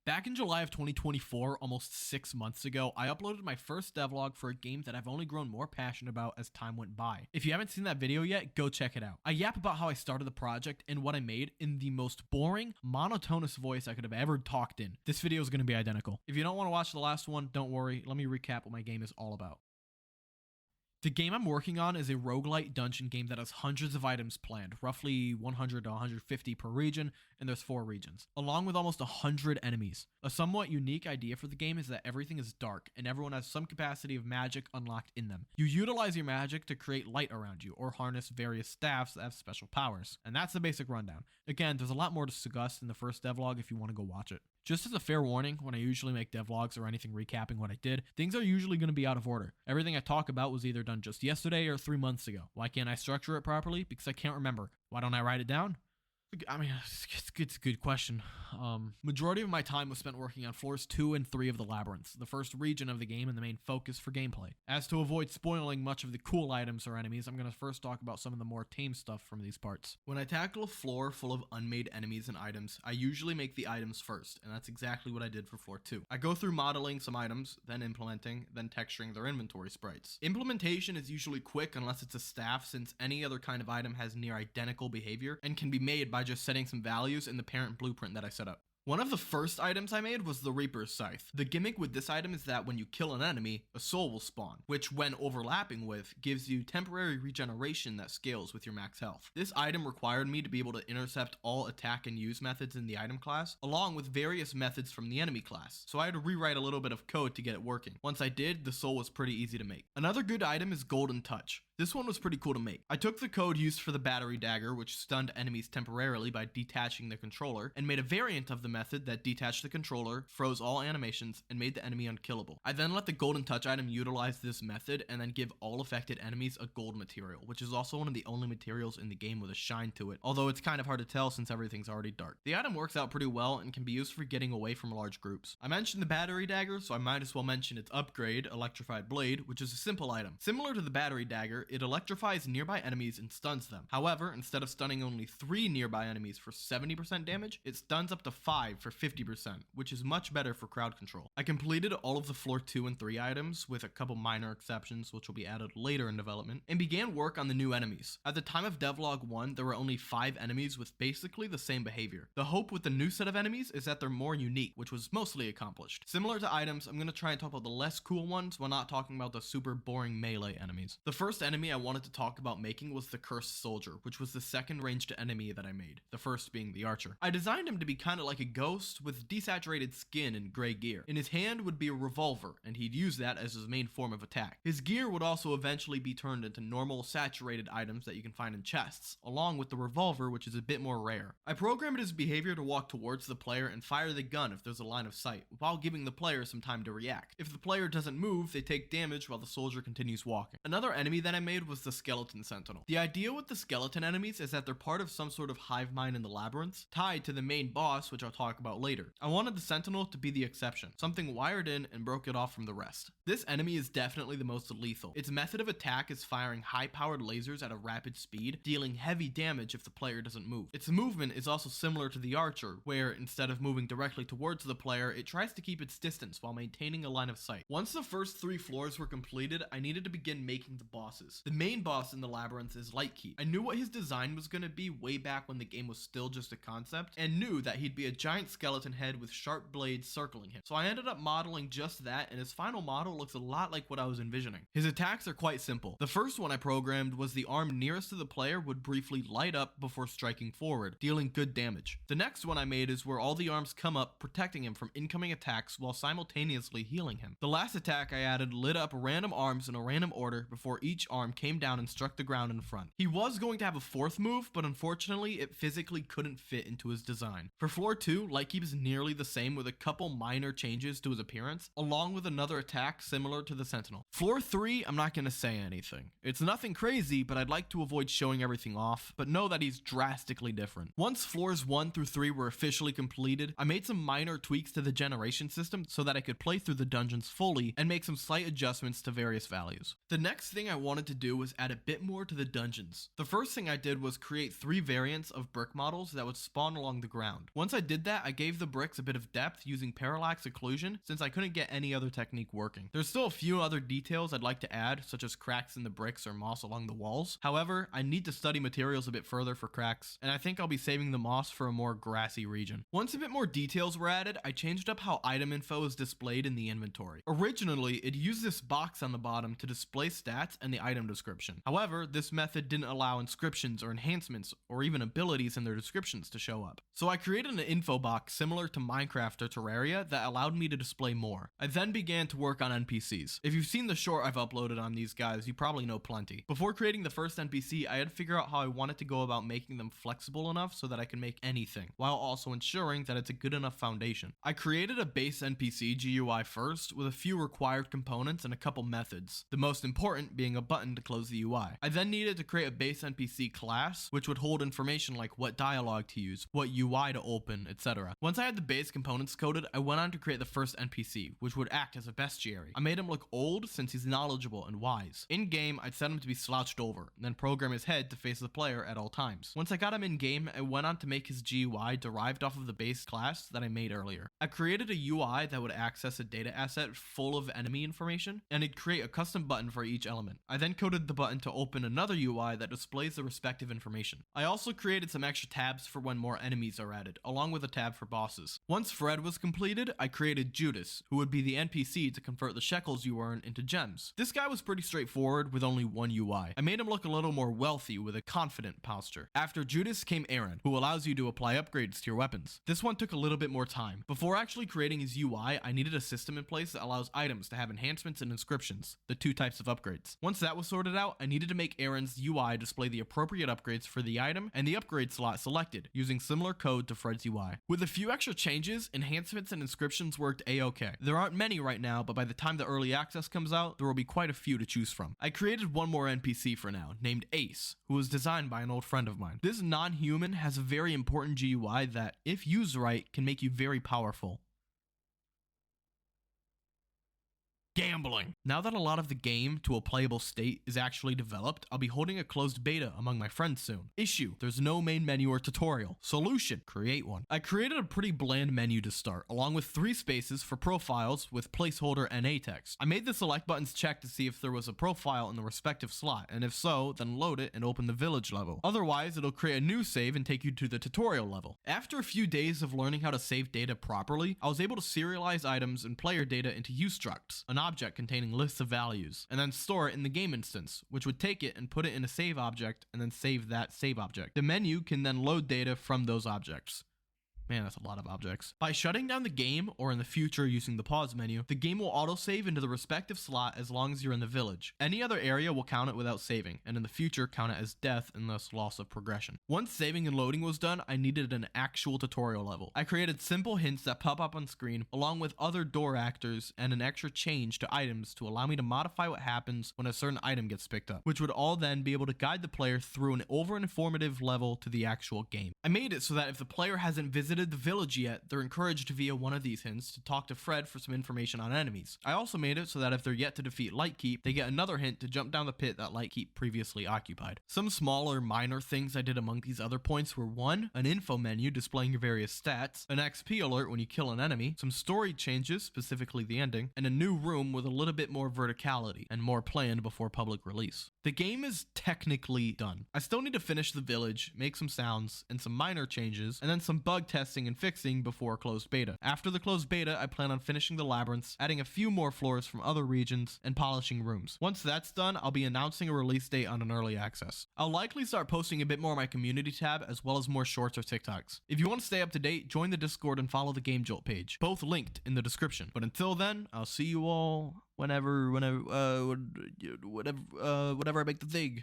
Back in July of 2024, almost 6 months ago, I uploaded my first devlog for a game that I've only grown more passionate about as time went by. If you haven't seen that video yet, go check it out. I yap about how I started the project and what I made in the most boring, monotonous voice I could have ever talked in. This video is going to be identical. If you don't want to watch the last one, don't worry, let me recap what my game is all about. The game I'm working on is a roguelite dungeon game that has hundreds of items planned, roughly 100 to 150 per region, and there's 4 regions, along with almost 100 enemies. A somewhat unique idea for the game is that everything is dark, and everyone has some capacity of magic unlocked in them. You utilize your magic to create light around you, or harness various staffs that have special powers, and that's the basic rundown. Again, there's a lot more to discuss in the first devlog if you want to go watch it. Just as a fair warning, when I usually make devlogs or anything recapping what I did, things are usually going to be out of order. Everything I talk about was either done just yesterday or 3 months ago. Why can't I structure it properly? Because I can't remember. Why don't I write it down? I mean, it's a good question. Majority of my time was spent working on floors 2 and 3 of the Labyrinths, the first region of the game and the main focus for gameplay. As to avoid spoiling much of the cool items or enemies, I'm going to first talk about some of the more tame stuff from these parts. When I tackle a floor full of unmade enemies and items, I usually make the items first, and that's exactly what I did for floor 2. I go through modeling some items, then implementing, then texturing their inventory sprites. Implementation is usually quick unless it's a staff, since any other kind of item has near identical behavior and can be made by just setting some values in the parent blueprint that I set up. One of the first items I made was the Reaper's Scythe. The gimmick with this item is that when you kill an enemy, a soul will spawn, which when overlapping with, gives you temporary regeneration that scales with your max health. This item required me to be able to intercept all attack and use methods in the item class, along with various methods from the enemy class, so I had to rewrite a little bit of code to get it working. Once I did, the soul was pretty easy to make. Another good item is Golden Touch. This one was pretty cool to make. I took the code used for the battery dagger, which stunned enemies temporarily by detaching the controller, and made a variant of the method that detached the controller, froze all animations, and made the enemy unkillable. I then let the Golden Touch item utilize this method and then give all affected enemies a gold material, which is also one of the only materials in the game with a shine to it, although it's kind of hard to tell since everything's already dark. The item works out pretty well and can be used for getting away from large groups. I mentioned the battery dagger, so I might as well mention its upgrade, Electrified Blade, which is a simple item. Similar to the battery dagger, it electrifies nearby enemies and stuns them. However, instead of stunning only 3 nearby enemies for 70% damage, it stuns up to 5 for 50%, which is much better for crowd control. I completed all of the floor 2 and 3 items, with a couple minor exceptions which will be added later in development, and began work on the new enemies. At the time of devlog 1, there were only 5 enemies with basically the same behavior. The hope with the new set of enemies is that they're more unique, which was mostly accomplished. Similar to items, I'm going to try and talk about the less cool ones while not talking about the super boring melee enemies. The first enemy I wanted to talk about making was the Cursed Soldier, which was the second ranged enemy that I made, the first being the Archer. I designed him to be kind of like a ghost with desaturated skin and gray gear. In his hand would be a revolver, and he'd use that as his main form of attack. His gear would also eventually be turned into normal saturated items that you can find in chests, along with the revolver, which is a bit more rare. I programmed his behavior to walk towards the player and fire the gun if there's a line of sight, while giving the player some time to react. If the player doesn't move, they take damage while the soldier continues walking. Another enemy that I made was the Skeleton Sentinel. The idea with the skeleton enemies is that they're part of some sort of hive mind in the Labyrinths, tied to the main boss, which I'll talk about later. I wanted the Sentinel to be the exception, something wired in and broke it off from the rest. This enemy is definitely the most lethal. Its method of attack is firing high-powered lasers at a rapid speed, dealing heavy damage if the player doesn't move. Its movement is also similar to the Archer, where instead of moving directly towards the player, it tries to keep its distance while maintaining a line of sight. Once the first 3 floors were completed, I needed to begin making the bosses. The main boss in the Labyrinth is Lightkeep. I knew what his design was going to be way back when the game was still just a concept, and knew that he'd be a giant skeleton head with sharp blades circling him. So I ended up modeling just that, and his final model looks a lot like what I was envisioning. His attacks are quite simple. The first one I programmed was the arm nearest to the player would briefly light up before striking forward, dealing good damage. The next one I made is where all the arms come up, protecting him from incoming attacks while simultaneously healing him. The last attack I added lit up random arms in a random order before each arm came down and struck the ground in front. He was going to have a 4th move, but unfortunately it physically couldn't fit into his design. For floor 2, Lightkeep is nearly the same with a couple minor changes to his appearance, along with another attack similar to the Sentinel. Floor 3, I'm not going to say anything. It's nothing crazy, but I'd like to avoid showing everything off, but know that he's drastically different. Once floors 1 through 3 were officially completed, I made some minor tweaks to the generation system so that I could play through the dungeons fully and make some slight adjustments to various values. The next thing I wanted to to do was add a bit more to the dungeons. The first thing I did was create 3 variants of brick models that would spawn along the ground. Once I did that, I gave the bricks a bit of depth using parallax occlusion since I couldn't get any other technique working. There's still a few other details I'd like to add, such as cracks in the bricks or moss along the walls. However, I need to study materials a bit further for cracks, and I think I'll be saving the moss for a more grassy region. Once a bit more details were added, I changed up how item info is displayed in the inventory. Originally, it used this box on the bottom to display stats and the item description. However, this method didn't allow inscriptions or enhancements or even abilities in their descriptions to show up. So I created an info box similar to Minecraft or Terraria that allowed me to display more. I then began to work on NPCs. If you've seen the short I've uploaded on these guys, you probably know plenty. Before creating the first NPC, I had to figure out how I wanted to go about making them flexible enough so that I can make anything, while also ensuring that it's a good enough foundation. I created a base NPC GUI first with a few required components and a couple methods, the most important being a button to close the UI. I then needed to create a base NPC class, which would hold information like what dialogue to use, what UI to open, etc. Once I had the base components coded, I went on to create the first NPC, which would act as a bestiary. I made him look old since he's knowledgeable and wise. In game, I'd set him to be slouched over, and then program his head to face the player at all times. Once I got him in game, I went on to make his GUI derived off of the base class that I made earlier. I created a UI that would access a data asset full of enemy information, and it'd create a custom button for each element. I then coded the button to open another UI that displays the respective information. I also created some extra tabs for when more enemies are added, along with a tab for bosses. Once Fred was completed, I created Judas, who would be the NPC to convert the shekels you earn into gems. This guy was pretty straightforward with only one UI. I made him look a little more wealthy with a confident posture. After Judas came Aaron, who allows you to apply upgrades to your weapons. This one took a little bit more time. Before actually creating his UI, I needed a system in place that allows items to have enhancements and inscriptions, the 2 types of upgrades. Once that was sorted out, I needed to make Aaron's UI display the appropriate upgrades for the item and the upgrade slot selected, using similar code to Fred's UI. With a few extra changes, enhancements and inscriptions worked a-okay. There aren't many right now, but by the time the early access comes out, there will be quite a few to choose from. I created one more NPC for now, named Ace, who was designed by an old friend of mine. This non-human has a very important GUI that, if used right, can make you very powerful. Gambling. Now that a lot of the game to a playable state is actually developed, I'll be holding a closed beta among my friends soon. Issue: there's no main menu or tutorial. Solution: create one. I created a pretty bland menu to start, along with 3 spaces for profiles with placeholder NA text. I made the select buttons check to see if there was a profile in the respective slot, and if so, then load it and open the village level. Otherwise, it'll create a new save and take you to the tutorial level. After a few days of learning how to save data properly, I was able to serialize items and player data into ustructs, an object containing lists of values, and then store it in the game instance, which would take it and put it in a save object and then save that save object. The menu can then load data from those objects. Man, that's a lot of objects. By shutting down the game, or in the future using the pause menu, the game will autosave into the respective slot as long as you're in the village. Any other area will count it without saving, and in the future count it as death and thus loss of progression. Once saving and loading was done, I needed an actual tutorial level. I created simple hints that pop up on screen, along with other door actors and an extra change to items to allow me to modify what happens when a certain item gets picked up, which would all then be able to guide the player through an over-informative level to the actual game. I made it so that if the player hasn't visited the village yet, they're encouraged via one of these hints to talk to Fred for some information on enemies. I also made it so that if they're yet to defeat Lightkeep, they get another hint to jump down the pit that Lightkeep previously occupied. Some smaller minor things I did among these other points were 1. An info menu displaying your various stats, an XP alert when you kill an enemy, some story changes, specifically the ending, and a new room with a little bit more verticality and more planned before public release. The game is technically done. I still need to finish the village, make some sounds, and some minor changes, and then some bug testing and fixing before closed beta. After the closed beta, I plan on finishing the labyrinths, adding a few more floors from other regions, and polishing rooms. Once that's done, I'll be announcing a release date on an early access. I'll likely start posting a bit more on my community tab, as well as more shorts or TikToks. If you want to stay up to date, join the Discord and follow the Game Jolt page, both linked in the description. But until then, I'll see you all whenever I make the thing.